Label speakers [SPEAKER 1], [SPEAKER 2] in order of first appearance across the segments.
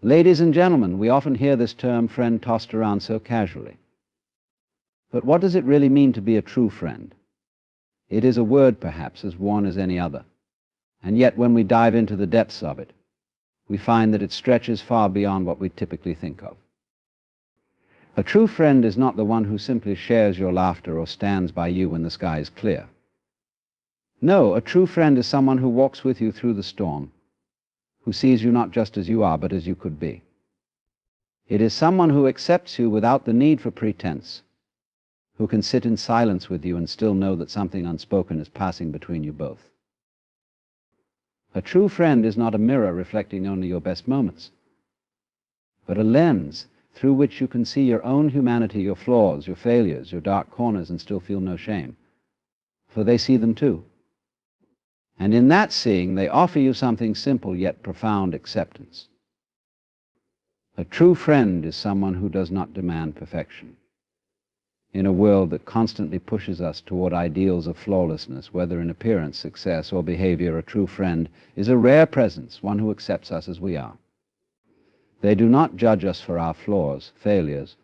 [SPEAKER 1] Ladies and gentlemen, we often hear this term friend tossed around so casually. But what does it really mean to be a true friend? It is a word, perhaps, as worn as any other. And yet, when we dive into the depths of it, we find that it stretches far beyond what we typically think of. A true friend is not the one who simply shares your laughter or stands by you when the sky is clear. No, a true friend is someone who walks with you through the storm, who sees you not just as you are, but as you could be. It is someone who accepts you without the need for pretense, who can sit in silence with you and still know that something unspoken is passing between you both. A true friend is not a mirror reflecting only your best moments, but a lens through which you can see your own humanity, your flaws, your failures, your dark corners, and still feel no shame, for they see them too. And in that seeing, they offer you something simple yet profound: acceptance. A true friend is someone who does not demand perfection. In a world that constantly pushes us toward ideals of flawlessness, whether in appearance, success, or behavior, a true friend is a rare presence, one who accepts us as we are. They do not judge us for our flaws, failures,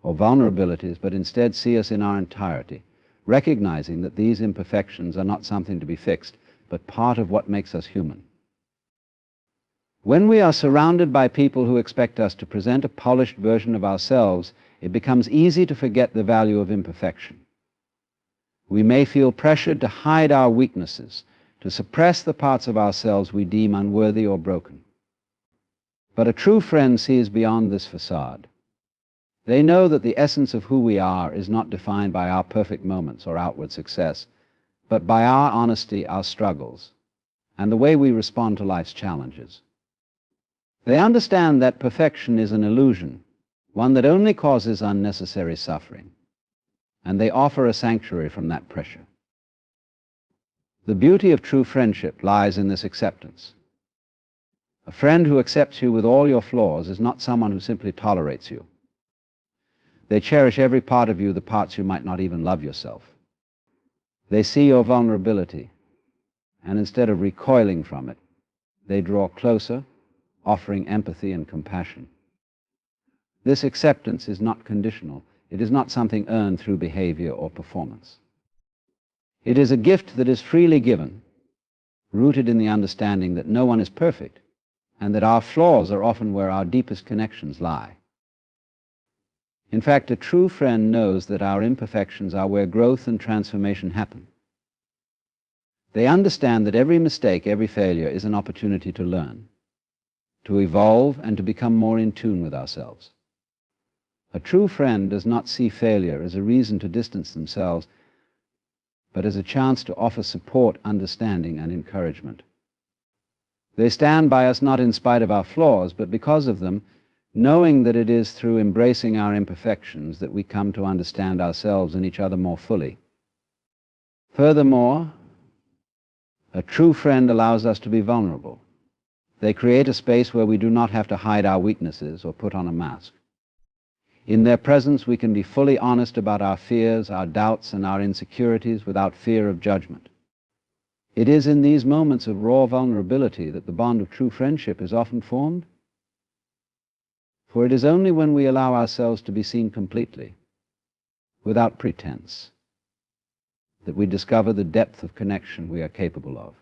[SPEAKER 1] or vulnerabilities, but instead see us in our entirety, recognizing that these imperfections are not something to be fixed, but part of what makes us human. When we are surrounded by people who expect us to present a polished version of ourselves, it becomes easy to forget the value of imperfection. We may feel pressured to hide our weaknesses, to suppress the parts of ourselves we deem unworthy or broken. But a true friend sees beyond this facade. They know that the essence of who we are is not defined by our perfect moments or outward success, but by our honesty, our struggles, and the way we respond to life's challenges. They understand that perfection is an illusion, one that only causes unnecessary suffering, and they offer a sanctuary from that pressure. The beauty of true friendship lies in this acceptance. A friend who accepts you with all your flaws is not someone who simply tolerates you. They cherish every part of you, the parts you might not even love yourself. They see your vulnerability, and instead of recoiling from it, they draw closer, offering empathy and compassion. This acceptance is not conditional. It is not something earned through behavior or performance. It is a gift that is freely given, rooted in the understanding that no one is perfect, and that our flaws are often where our deepest connections lie. In fact, a true friend knows that our imperfections are where growth and transformation happen. They understand that every mistake, every failure is an opportunity to learn, to evolve, and to become more in tune with ourselves. A true friend does not see failure as a reason to distance themselves, but as a chance to offer support, understanding, and encouragement. They stand by us not in spite of our flaws, but because of them, knowing that it is through embracing our imperfections that we come to understand ourselves and each other more fully. Furthermore, a true friend allows us to be vulnerable. They create a space where we do not have to hide our weaknesses or put on a mask. In their presence, we can be fully honest about our fears, our doubts, and our insecurities without fear of judgment. It is in these moments of raw vulnerability that the bond of true friendship is often formed. For it is only when we allow ourselves to be seen completely, without pretense, that we discover the depth of connection we are capable of.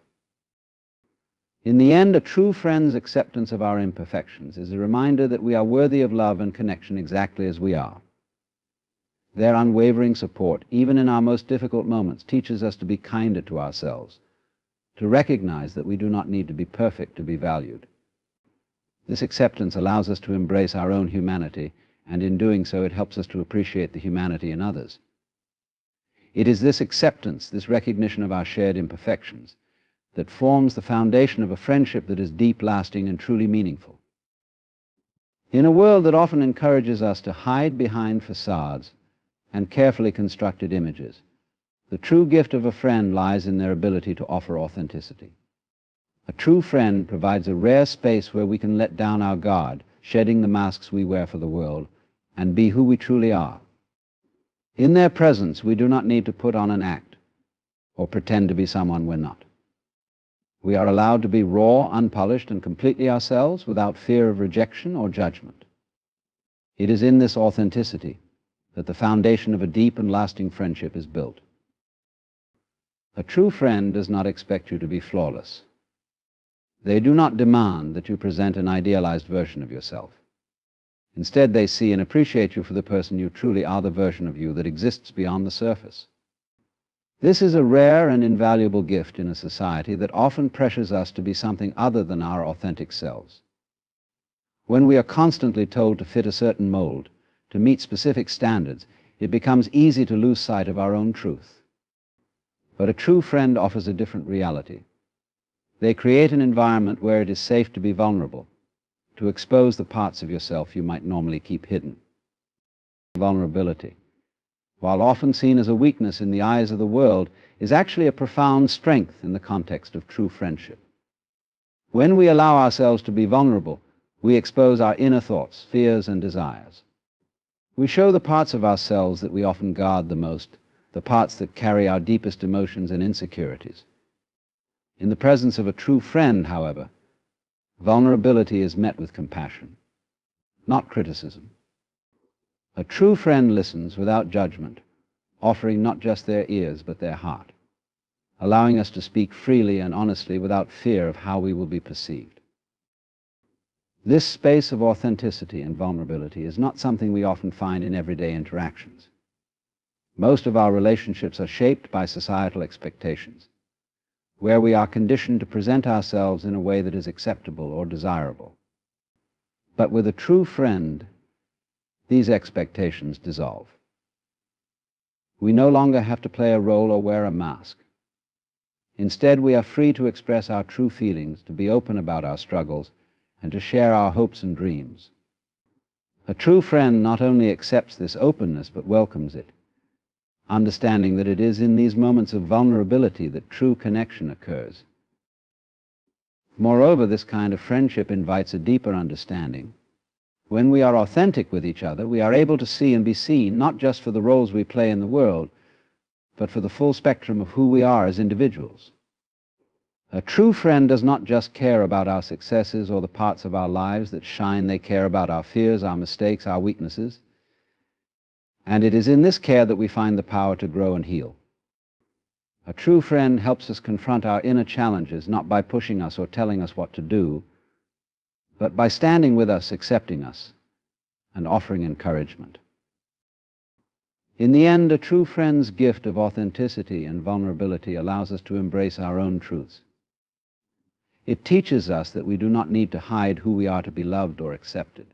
[SPEAKER 1] In the end, a true friend's acceptance of our imperfections is a reminder that we are worthy of love and connection exactly as we are. Their unwavering support, even in our most difficult moments, teaches us to be kinder to ourselves, to recognize that we do not need to be perfect to be valued. This acceptance allows us to embrace our own humanity, and in doing so, it helps us to appreciate the humanity in others. It is this acceptance, this recognition of our shared imperfections, that forms the foundation of a friendship that is deep, lasting, and truly meaningful. In a world that often encourages us to hide behind facades and carefully constructed images, the true gift of a friend lies in their ability to offer authenticity. A true friend provides a rare space where we can let down our guard, shedding the masks we wear for the world, and be who we truly are. In their presence, we do not need to put on an act or pretend to be someone we're not. We are allowed to be raw, unpolished, and completely ourselves without fear of rejection or judgment. It is in this authenticity that the foundation of a deep and lasting friendship is built. A true friend does not expect you to be flawless. They do not demand that you present an idealized version of yourself. Instead, they see and appreciate you for the person you truly are, the version of you that exists beyond the surface. This is a rare and invaluable gift in a society that often pressures us to be something other than our authentic selves. When we are constantly told to fit a certain mold, to meet specific standards, it becomes easy to lose sight of our own truth. But a true friend offers a different reality. They create an environment where it is safe to be vulnerable, to expose the parts of yourself you might normally keep hidden. Vulnerability, while often seen as a weakness in the eyes of the world, is actually a profound strength in the context of true friendship. When we allow ourselves to be vulnerable, we expose our inner thoughts, fears, and desires. We show the parts of ourselves that we often guard the most, the parts that carry our deepest emotions and insecurities. In the presence of a true friend, however, vulnerability is met with compassion, not criticism. A true friend listens without judgment, offering not just their ears but their heart, allowing us to speak freely and honestly without fear of how we will be perceived. This space of authenticity and vulnerability is not something we often find in everyday interactions. Most of our relationships are shaped by societal expectations, where we are conditioned to present ourselves in a way that is acceptable or desirable. But with a true friend, these expectations dissolve. We no longer have to play a role or wear a mask. Instead, we are free to express our true feelings, to be open about our struggles, and to share our hopes and dreams. A true friend not only accepts this openness, but welcomes it, understanding that it is in these moments of vulnerability that true connection occurs. Moreover, this kind of friendship invites a deeper understanding. When we are authentic with each other, we are able to see and be seen not just for the roles we play in the world, but for the full spectrum of who we are as individuals. A true friend does not just care about our successes or the parts of our lives that shine. They care about our fears, our mistakes, our weaknesses. And it is in this care that we find the power to grow and heal. A true friend helps us confront our inner challenges, not by pushing us or telling us what to do, but by standing with us, accepting us, and offering encouragement. In the end, a true friend's gift of authenticity and vulnerability allows us to embrace our own truths. It teaches us that we do not need to hide who we are to be loved or accepted.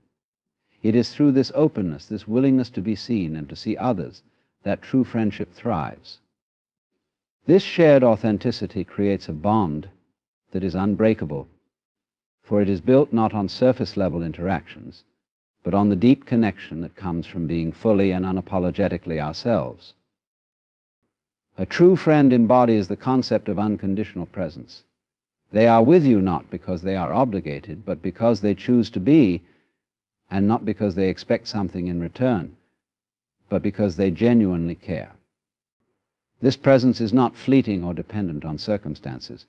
[SPEAKER 1] It is through this openness, this willingness to be seen and to see others, that true friendship thrives. This shared authenticity creates a bond that is unbreakable, for it is built not on surface-level interactions, but on the deep connection that comes from being fully and unapologetically ourselves. A true friend embodies the concept of unconditional presence. They are with you not because they are obligated, but because they choose to be, and not because they expect something in return, but because they genuinely care. This presence is not fleeting or dependent on circumstances.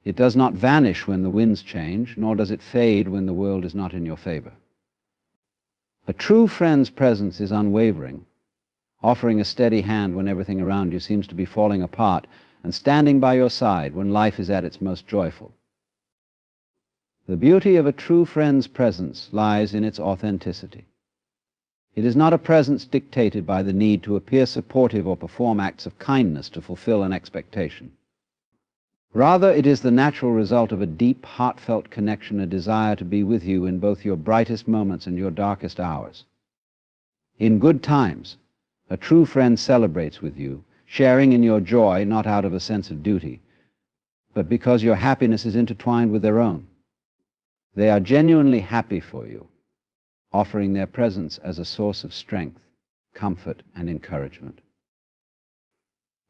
[SPEAKER 1] It does not vanish when the winds change, nor does it fade when the world is not in your favor. A true friend's presence is unwavering, offering a steady hand when everything around you seems to be falling apart, and standing by your side when life is at its most joyful. The beauty of a true friend's presence lies in its authenticity. It is not a presence dictated by the need to appear supportive or perform acts of kindness to fulfill an expectation. Rather, it is the natural result of a deep, heartfelt connection, a desire to be with you in both your brightest moments and your darkest hours. In good times, a true friend celebrates with you, sharing in your joy not out of a sense of duty, but because your happiness is intertwined with their own. They are genuinely happy for you, offering their presence as a source of strength, comfort, and encouragement.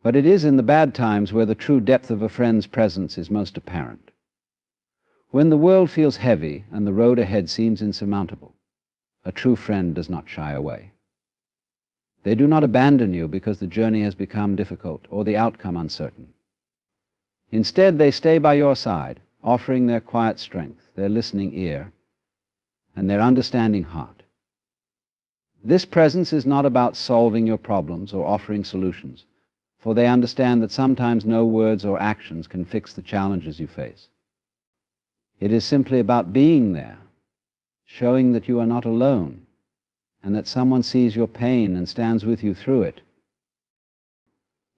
[SPEAKER 1] But it is in the bad times where the true depth of a friend's presence is most apparent. When the world feels heavy and the road ahead seems insurmountable, a true friend does not shy away. They do not abandon you because the journey has become difficult or the outcome uncertain. Instead, they stay by your side, offering their quiet strength, their listening ear, and their understanding heart. This presence is not about solving your problems or offering solutions, for they understand that sometimes no words or actions can fix the challenges you face. It is simply about being there, showing that you are not alone, and that someone sees your pain and stands with you through it.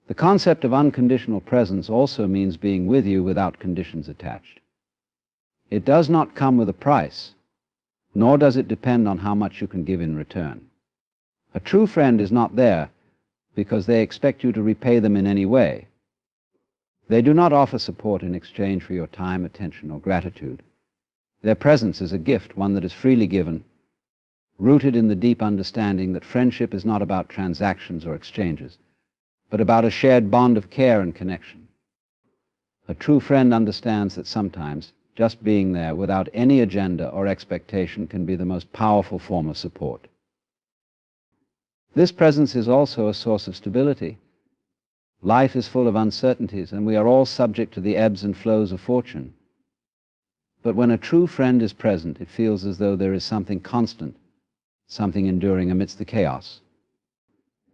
[SPEAKER 1] The concept of unconditional presence also means being with you without conditions attached. It does not come with a price, nor does it depend on how much you can give in return. A true friend is not there because they expect you to repay them in any way. They do not offer support in exchange for your time, attention, or gratitude. Their presence is a gift, one that is freely given, rooted in the deep understanding that friendship is not about transactions or exchanges, but about a shared bond of care and connection. A true friend understands that sometimes just being there without any agenda or expectation can be the most powerful form of support. This presence is also a source of stability. Life is full of uncertainties, and we are all subject to the ebbs and flows of fortune. But when a true friend is present, it feels as though there is something constant, something enduring amidst the chaos.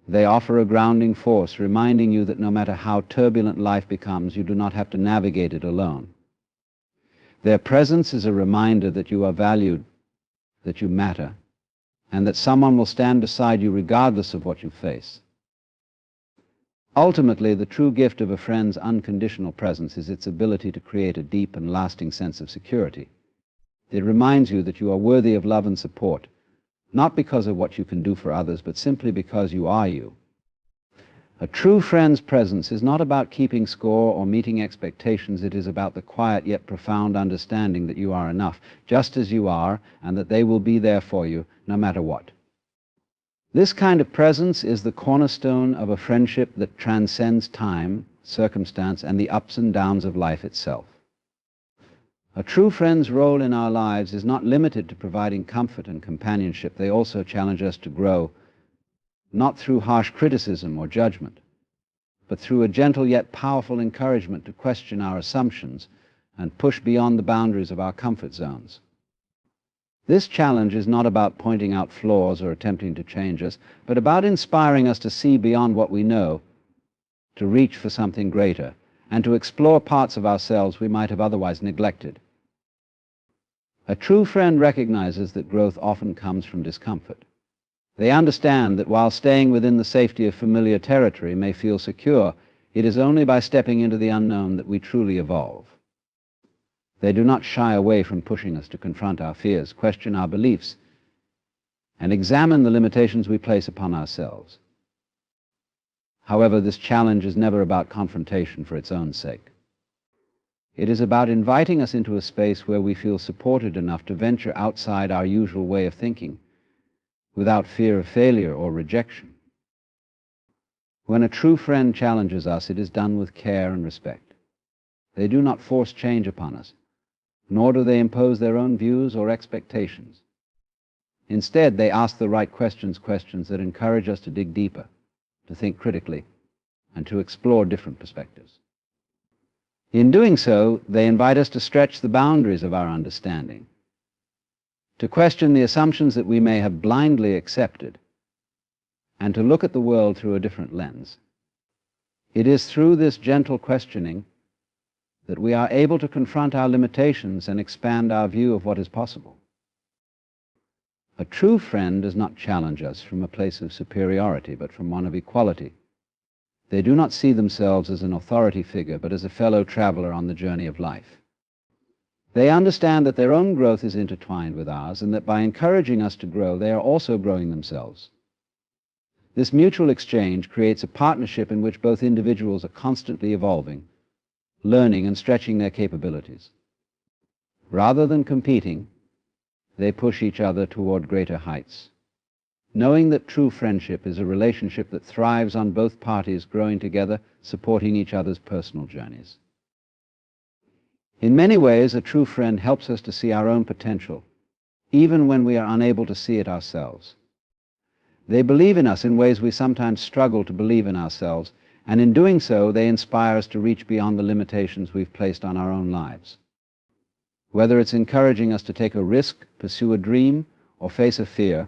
[SPEAKER 1] They offer a grounding force, reminding you that no matter how turbulent life becomes, you do not have to navigate it alone. Their presence is a reminder that you are valued, that you matter, and that someone will stand beside you regardless of what you face. Ultimately, the true gift of a friend's unconditional presence is its ability to create a deep and lasting sense of security. It reminds you that you are worthy of love and support, not because of what you can do for others, but simply because you are you. A true friend's presence is not about keeping score or meeting expectations. It is about the quiet yet profound understanding that you are enough, just as you are, and that they will be there for you no matter what. This kind of presence is the cornerstone of a friendship that transcends time, circumstance, and the ups and downs of life itself. A true friend's role in our lives is not limited to providing comfort and companionship. They also challenge us to grow, not through harsh criticism or judgment, but through a gentle yet powerful encouragement to question our assumptions and push beyond the boundaries of our comfort zones. This challenge is not about pointing out flaws or attempting to change us, but about inspiring us to see beyond what we know, to reach for something greater, and to explore parts of ourselves we might have otherwise neglected. A true friend recognizes that growth often comes from discomfort. They understand that while staying within the safety of familiar territory may feel secure, it is only by stepping into the unknown that we truly evolve. They do not shy away from pushing us to confront our fears, question our beliefs, and examine the limitations we place upon ourselves. However, this challenge is never about confrontation for its own sake. It is about inviting us into a space where we feel supported enough to venture outside our usual way of thinking, without fear of failure or rejection. When a true friend challenges us, it is done with care and respect. They do not force change upon us, nor do they impose their own views or expectations. Instead, they ask the right questions that encourage us to dig deeper, to think critically, and to explore different perspectives. In doing so, they invite us to stretch the boundaries of our understanding, to question the assumptions that we may have blindly accepted, and to look at the world through a different lens. It is through this gentle questioning that we are able to confront our limitations and expand our view of what is possible. A true friend does not challenge us from a place of superiority, but from one of equality. They do not see themselves as an authority figure, but as a fellow traveler on the journey of life. They understand that their own growth is intertwined with ours, and that by encouraging us to grow, they are also growing themselves. This mutual exchange creates a partnership in which both individuals are constantly evolving, learning and stretching their capabilities. Rather than competing, they push each other toward greater heights, knowing that true friendship is a relationship that thrives on both parties growing together, supporting each other's personal journeys. In many ways, a true friend helps us to see our own potential, even when we are unable to see it ourselves. They believe in us in ways we sometimes struggle to believe in ourselves, And in doing so, they inspire us to reach beyond the limitations we've placed on our own lives. Whether it's encouraging us to take a risk, pursue a dream, or face a fear,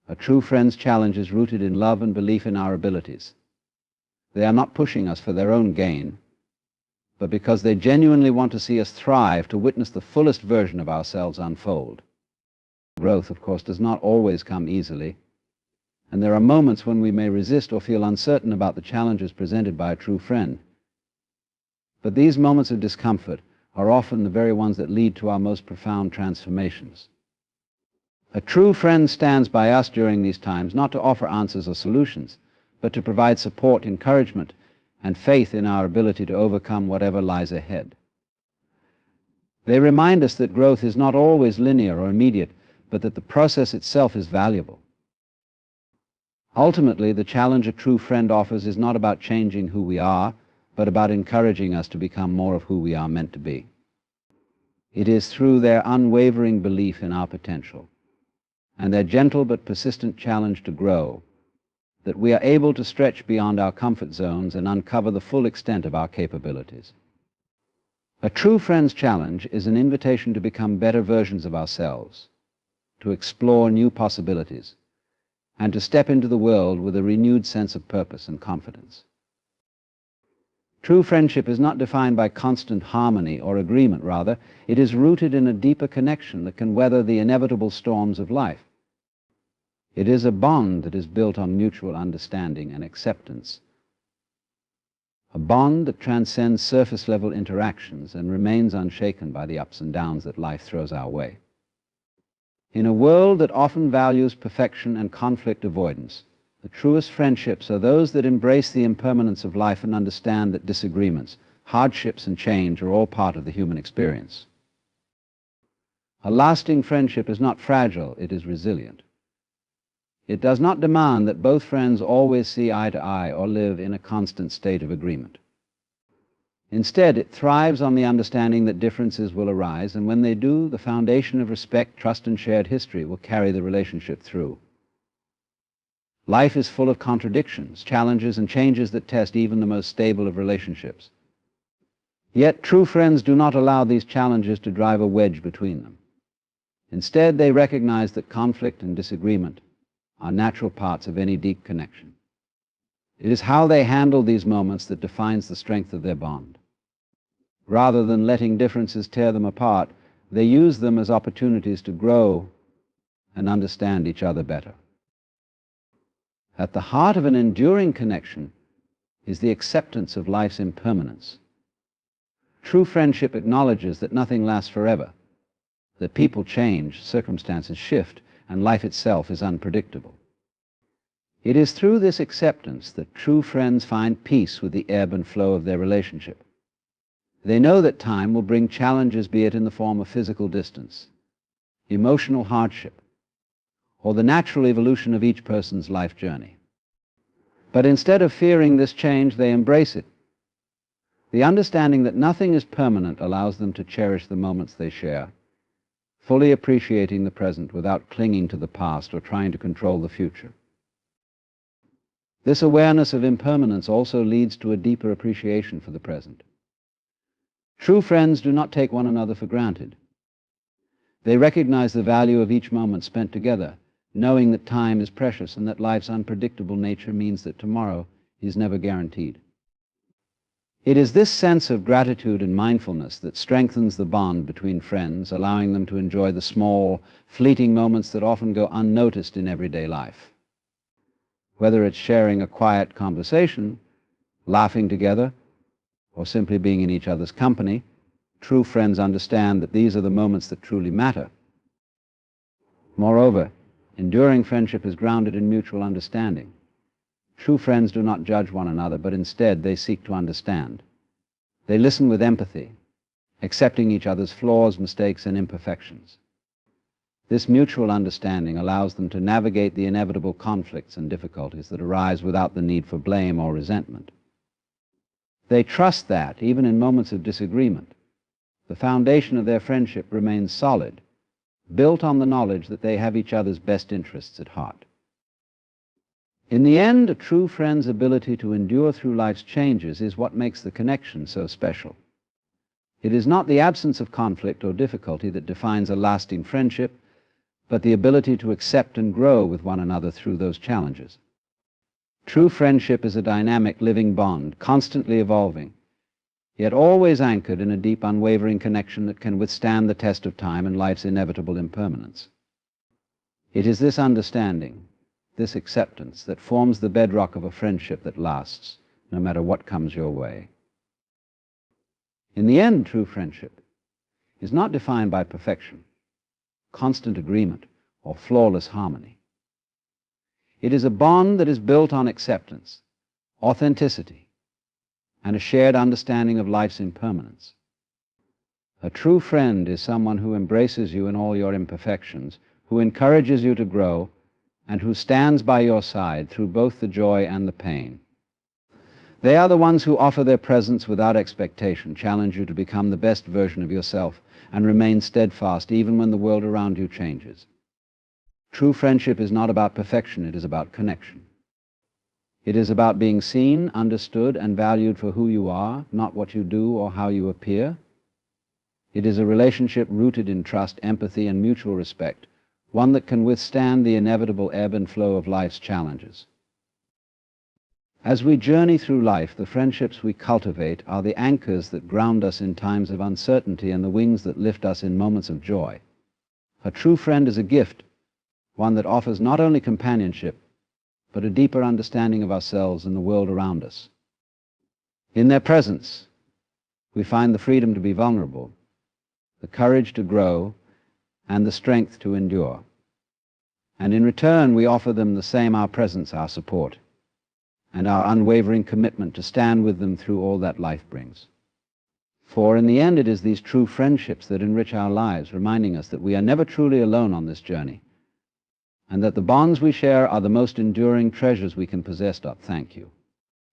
[SPEAKER 1] a true friend's challenge is rooted in love and belief in our abilities. They are not pushing us for their own gain, but because they genuinely want to see us thrive, to witness the fullest version of ourselves unfold. Growth, of course, does not always come easily, and there are moments when we may resist or feel uncertain about the challenges presented by a true friend. But these moments of discomfort are often the very ones that lead to our most profound transformations. A true friend stands by us during these times, not to offer answers or solutions, but to provide support, encouragement, and faith in our ability to overcome whatever lies ahead. They remind us that growth is not always linear or immediate, but that the process itself is valuable. Ultimately, the challenge a true friend offers is not about changing who we are, but about encouraging us to become more of who we are meant to be. It is through their unwavering belief in our potential and their gentle but persistent challenge to grow that we are able to stretch beyond our comfort zones and uncover the full extent of our capabilities. A true friend's challenge is an invitation to become better versions of ourselves, to explore new possibilities, and to step into the world with a renewed sense of purpose and confidence. True friendship is not defined by constant harmony or agreement. Rather, it is rooted in a deeper connection that can weather the inevitable storms of life. It is a bond that is built on mutual understanding and acceptance, a bond that transcends surface-level interactions and remains unshaken by the ups and downs that life throws our way. In a world that often values perfection and conflict avoidance, the truest friendships are those that embrace the impermanence of life and understand that disagreements, hardships, and change are all part of the human experience. A lasting friendship is not fragile, it is resilient. It does not demand that both friends always see eye to eye or live in a constant state of agreement. Instead, it thrives on the understanding that differences will arise, and when they do, the foundation of respect, trust, and shared history will carry the relationship through. Life is full of contradictions, challenges, and changes that test even the most stable of relationships. Yet, true friends do not allow these challenges to drive a wedge between them. Instead, they recognize that conflict and disagreement are natural parts of any deep connection. It is how they handle these moments that defines the strength of their bond. Rather than letting differences tear them apart, they use them as opportunities to grow and understand each other better. At the heart of an enduring connection is the acceptance of life's impermanence. True friendship acknowledges that nothing lasts forever, that people change, circumstances shift, and life itself is unpredictable. It is through this acceptance that true friends find peace with the ebb and flow of their relationship. They know that time will bring challenges, be it in the form of physical distance, emotional hardship, or the natural evolution of each person's life journey. But instead of fearing this change, they embrace it. The understanding that nothing is permanent allows them to cherish the moments they share, fully appreciating the present without clinging to the past or trying to control the future. This awareness of impermanence also leads to a deeper appreciation for the present. True friends do not take one another for granted. They recognize the value of each moment spent together, knowing that time is precious and that life's unpredictable nature means that tomorrow is never guaranteed. It is this sense of gratitude and mindfulness that strengthens the bond between friends, allowing them to enjoy the small, fleeting moments that often go unnoticed in everyday life. Whether it's sharing a quiet conversation, laughing together, or simply being in each other's company, true friends understand that these are the moments that truly matter. Moreover, enduring friendship is grounded in mutual understanding. True friends do not judge one another, but instead they seek to understand. They listen with empathy, accepting each other's flaws, mistakes, and imperfections. This mutual understanding allows them to navigate the inevitable conflicts and difficulties that arise without the need for blame or resentment. They trust that, even in moments of disagreement, the foundation of their friendship remains solid, built on the knowledge that they have each other's best interests at heart. In the end, a true friend's ability to endure through life's changes is what makes the connection so special. It is not the absence of conflict or difficulty that defines a lasting friendship, but the ability to accept and grow with one another through those challenges. True friendship is a dynamic, living bond, constantly evolving, yet always anchored in a deep, unwavering connection that can withstand the test of time and life's inevitable impermanence. It is this understanding, this acceptance, that forms the bedrock of a friendship that lasts, no matter what comes your way. In the end, true friendship is not defined by perfection, constant agreement, or flawless harmony. It is a bond that is built on acceptance, authenticity, and a shared understanding of life's impermanence. A true friend is someone who embraces you in all your imperfections, who encourages you to grow, and who stands by your side through both the joy and the pain. They are the ones who offer their presence without expectation, challenge you to become the best version of yourself, and remain steadfast even when the world around you changes. True friendship is not about perfection, it is about connection. It is about being seen, understood, and valued for who you are, not what you do or how you appear. It is a relationship rooted in trust, empathy, and mutual respect, one that can withstand the inevitable ebb and flow of life's challenges. As we journey through life, the friendships we cultivate are the anchors that ground us in times of uncertainty and the wings that lift us in moments of joy. A true friend is a gift, one that offers not only companionship, but a deeper understanding of ourselves and the world around us. In their presence, we find the freedom to be vulnerable, the courage to grow, and the strength to endure. And in return, we offer them the same, our presence, our support, and our unwavering commitment to stand with them through all that life brings. For in the end, it is these true friendships that enrich our lives, reminding us that we are never truly alone on this journey, and that the bonds we share are the most enduring treasures we can possess. Thank you.